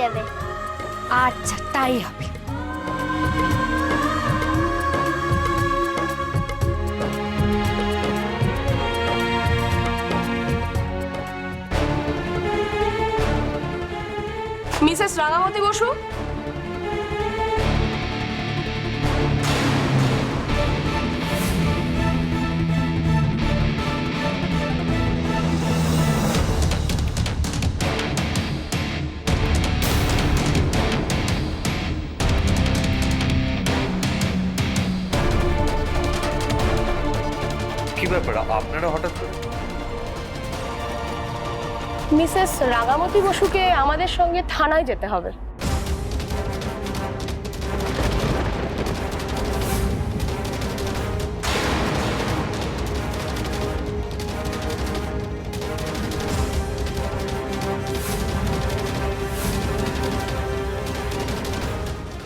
দেবে। আচ্ছা, তাই হবে। মিসেস রাঙামতি বসু, কি ব্যাপার আপনারা হঠাৎ করে? মিসেস রাঙামতি বসুকে আমাদের সঙ্গে থানায় যেতে হবে।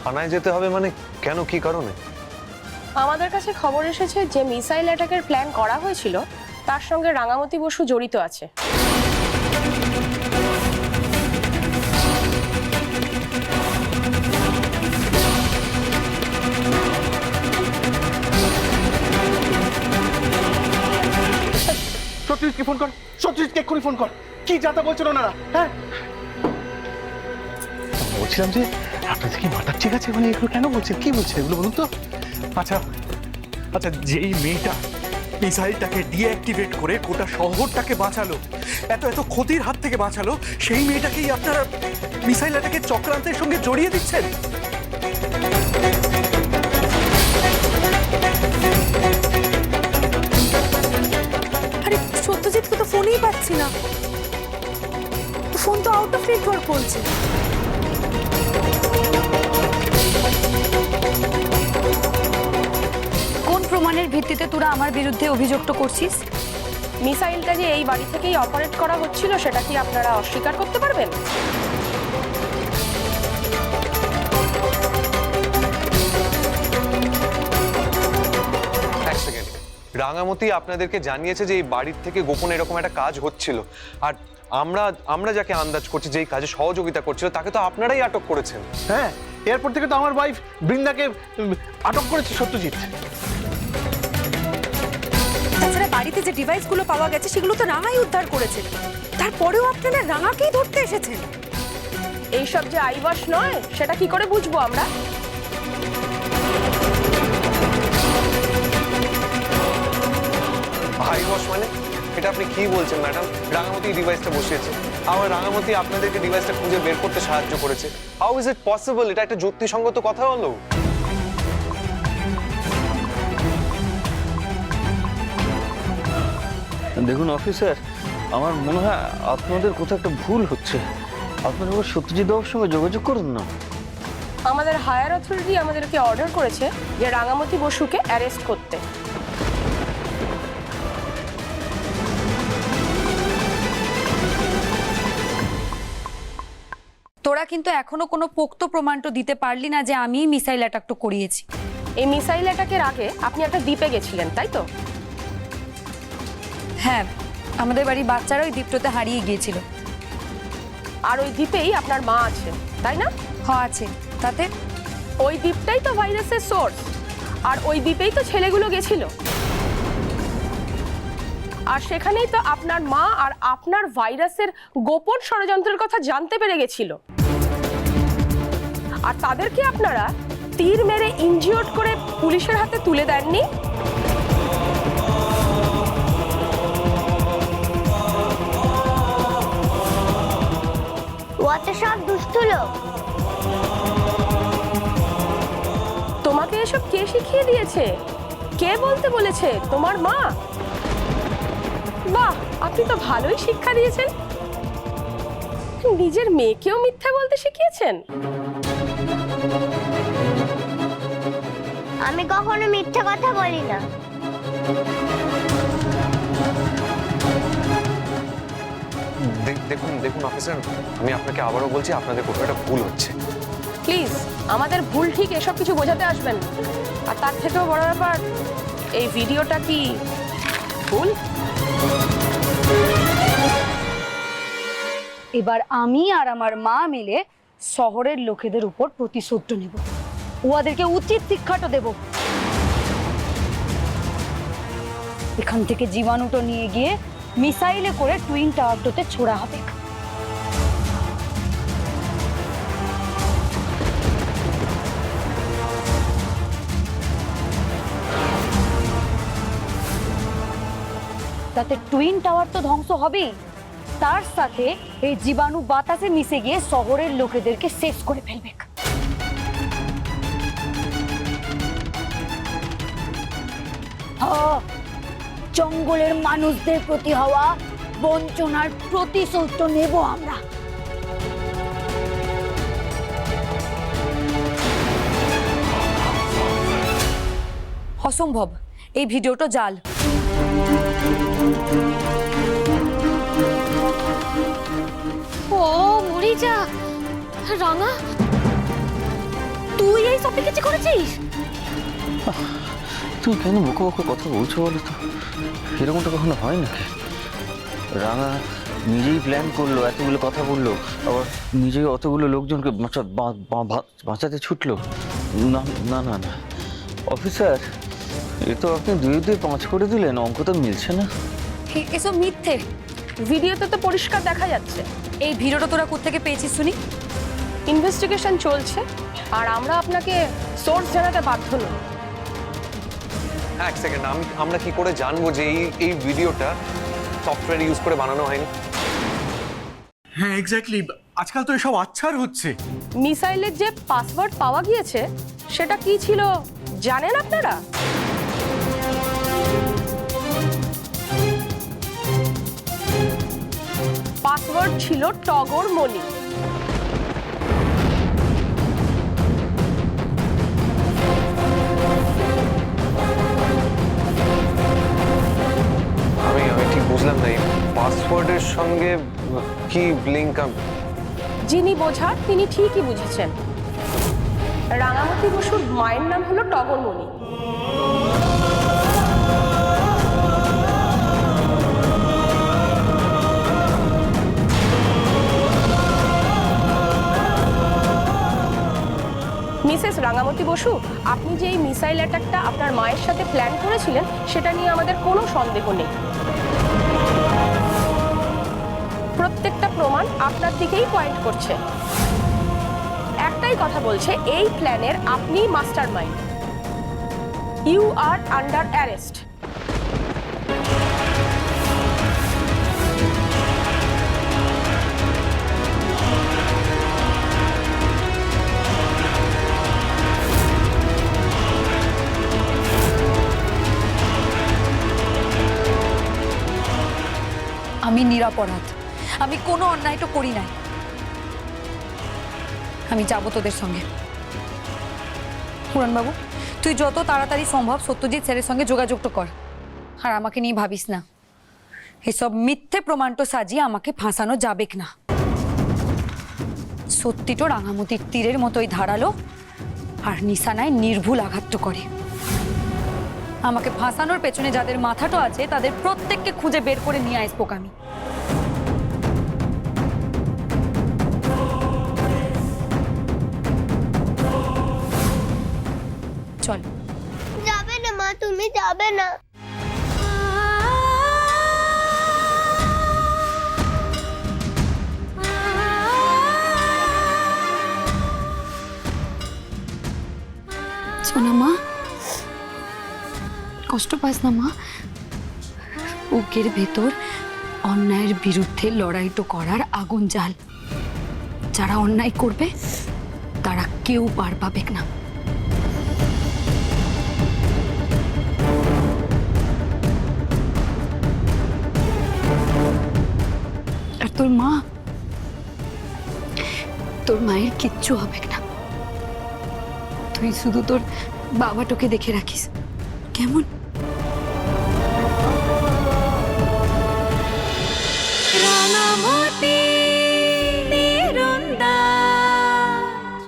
থানায় যেতে হবে মানে কেন, কি কারণে? আমাদের কাছে খবর এসেছে যে মিসাইল অ্যাটাকের প্ল্যান করা হয়েছিল তার সঙ্গে রাঙামতি বসু জড়িত আছে। সত্যজিৎকে ফোন কর, সত্যজিৎকে এক্ষুনি ফোন কর। কি যাতা বলছেন ওনারা? হ্যাঁ, বলছিলাম যে আপনাদের কি মাথার ঠিক আছে? মানে এগুলো কেন বলছেন? কি বলছেন এগুলো বলুন তো। আচ্ছা আচ্ছা, যেই মেয়েটা মিসাইলটাকে ডিঅ্যাক্টিভেট করে গোটা শহরটাকে বাঁচালো, এত এত ক্ষতির হাত থেকে বাঁচালো, সেই মেয়েটাকেই আপনারা মিসাইল অ্যাটাকের চক্রান্তের সঙ্গে জড়িয়ে দিচ্ছেন। আরে সত্যজিৎকে তো ফোনই পাচ্ছি না, ফোন তো আউট অফ নেটওয়ার্ক বলছে। কোন প্রমাণের ভিত্তিতে তোরা আমার বিরুদ্ধে অভিযোগটা করছিস? মিসাইলটা যে এই বাড়ি থেকেই অপারেট করা হচ্ছিল সেটা কি আপনারা অস্বীকার করতে পারবেন? এক সেকেন্ড, রাঙামতি আপনাদেরকে জানিয়েছে যে এই বাড়ির থেকে গোপনে এরকম একটা কাজ হচ্ছিল, আর আমরা যাকে আন্দাজ করছি যে এই কাজে সহযোগিতা করছিল তাকে তো আপনারাই আটক করেছেন। হ্যাঁ, এয়ারপোর্ট থেকে তো আমার ওয়াইফ বৃন্দাকে আটক করেছে সত্যজিৎ। তাছাড়া বাড়িতে যে ডিভাইসগুলো পাওয়া গেছে সেগুলো তো রাঙাই উদ্ধার করেছে, তারপরেও আপনারা রাঙাকেই ধরতে এসেছেন। এইসব যে আইওয়াশ নয় সেটা কি করে বুঝবো আমরা? আইওয়াশ মানে? এটা আপনি কি বলছেন ম্যাডাম? রাঙামতি ডিভাইসটা বসিয়েছে, আবার রাঙামতি আপনাদেরকে ডিভাইসটা খুঁজে বের করতে সাহায্য করেছে। How is it possible? এটা একটা যুক্তিসঙ্গত কথা হলো? দেখুন অফিসার, আমার মনে হয় আপনাদের কোথাও একটা ভুল হচ্ছে। আপনারা আবার সত্যজিৎ বাবুর সঙ্গে যোগাযোগ করুন না। আমাদের হায়ার অথরিটি আমাদেরকে অর্ডার করেছে যে রাঙামতি বসুকে অ্যারেস্ট করতে। তোরা কিন্তু এখনো কোনো পোক্ত প্রমাণ তো দিতে পারলি না যে আমি মিসাইল অ্যাটাকটা করিয়েছি। এই মিসাইল অ্যাটাকের আগে আপনি একটা দ্বীপে গেছিলেন, তাই তো? হ্যাঁ, আমাদের বাড়ির বাচ্চারা ওই দ্বীপটাতে হারিয়ে গিয়েছিল। আর ওই দ্বীপেই আপনার মা আছে, তাই না? হ্যাঁ আছে, তাতে ওই দ্বীপটাই তো ভাইরাসের সোর্স, আর ওই দ্বীপেই তো ছেলেগুলো গেছিল, আর সেখানেই তো আপনার মা আর আপনার ভাইরাসের গোপন ষড়যন্ত্রের কথা জানতে পেরে গেছিল, আর তাদেরকে আপনারা তীর মেরে ইনজিওর্ড করে পুলিশের হাতে তুলে দেননি। ও তো সব দুষ্টু লোক। তোমাকে এসব কে শিখিয়ে দিয়েছে? কে বলতে বলেছে? তোমার মা? বাহ, আপনি তো ভালোই শিক্ষা দিয়েছেন। নিজের মেয়েকেও মিথ্যা বলতে শিখিয়েছেন। আমি কখনো মিথ্যা কথা বলি না। দেখুন দেখুন অফিসার, আমি আপনাকে আবারও বলছি আপনাদের কোথাও একটা ভুল হচ্ছে। প্লিজ আমাদের ভুল ঠিক এসব কিছু বোঝাতে আসবেন না। আর তার থেকেও বড় ব্যাপার, এই ভিডিওটা কি ভুল? এবার আমি আর আমার মা মিলে শহরের লোকেদের উপর প্রতিশোধ নেব, ওদেরকে উচিত শিক্ষাটা দেব। এখান থেকে জীবাণুটা নিয়ে গিয়ে মিসাইলে করে টুইন টাওয়ারটাতে ছোড়া হবে। তাতে টুইন টাওয়ার তো ধ্বংস হবেই, তার সাথে এই জীবাণু বাতাসে মিশে গিয়ে শহরের লোকেদেরকে শেষ করে ফেলবে। জঙ্গলের মানুষদের প্রতি হওয়া বঞ্চনার প্রতিশোধ নেব আমরা। অসম্ভব, এই ভিডিওটা জাল। ও মরি যা রাঙা, তুই এই সব কিছু করেছিস? তুমি কেন বকো বকো কথা বলছো বলো তো? এরকমটা কখনো হয় নাকি? রাঙা নিজেই প্ল্যান করলো, এতগুলো কথা বললো, আবার নিজেই অতগুলো লোকজনকে বাঁচাতে ছুটলো। না না না না অফিসার, এ তো আপনি 2 2 5 করে দিলেন, অঙ্ক তো মিলছে না। এসব মিথ্যে। ভিডিওতে তো পরিষ্কার দেখা যাচ্ছে। এই ভিডিওটা তোরা কোত্থেকে পেয়েছিস শুনি? ইনভেস্টিগেশন চলছে আর আমরা আপনাকে সোর্স জানাতে বাধ্য নই। এক সেকেন্ড, আমরা কি করে জানবো যে এই ভিডিওটা সফটওয়্যার ইউজ করে বানানো হয়নি? হ্যাঁ এক্স্যাক্টলি, আজকাল তো এসব আচ্ছার হচ্ছে। মিসাইলের যে পাসওয়ার্ড পাওয়া গিয়েছে সেটা কি ছিল জানেন আপনারা? পাসওয়ার্ড ছিল টগর মণি। আমি ঠিক বুঝলাম না, এই পাসওয়ার্ডের সঙ্গে কি লিঙ্ক? যিনি বোঝার তিনি ঠিকই বুঝেছেন। রাঙামতি বসুর মায়ের নাম হলো টগরমণি। মিসেস রাঙামতি বসু, আপনি যে এই মিসাইল অ্যাটাকটা আপনার মায়ের সাথে প্ল্যান করেছিলেন সেটা নিয়ে আমাদের কোনো সন্দেহ নেই। প্রত্যেকটা প্রমাণ আপনার দিকেই পয়েন্ট করছে। একটাই কথা বলছে, এই প্ল্যানের আপনি master mind. You are under arrest. আমি নিরপরাধ, আমি কোনো অন্যায় তো করি নাই। আমি যাব তোদের সঙ্গে। পুরাণবাবু, তুই যত তাড়াতাড়ি সম্ভব সত্যজিৎ স্যারের সঙ্গে যোগাযোগটা কর, আর আমাকে নিয়ে ভাবিস না। এসব মিথ্যে প্রমাণটা সাজিয়ে আমাকে ফাঁসানো যাবে না। সত্যিটা রাঙামতির তীরের মতোই ধারালো আর নিশানায় নির্ভুল আঘাত করে। আমাকে ফাঁসানোর পেছনে যাদের মাথাটা আছে তাদের প্রত্যেককে খুঁজে বের করে নিয়ে আসবো আমি। চল। যাবে না মা, তুমি যাবে না। শোনা মা, কষ্ট পাস না মা। বুকের ভেতর অন্যায়ের বিরুদ্ধে লড়াইটো করার আগুন জ্বাল। যারা অন্যায় করবে তারা কেউ পার পাবে না। আর তোর মা, তোর মায়ের কিচ্ছু হবে না। তুই শুধু তোর বাবাটাকে দেখে রাখিস, কেমন?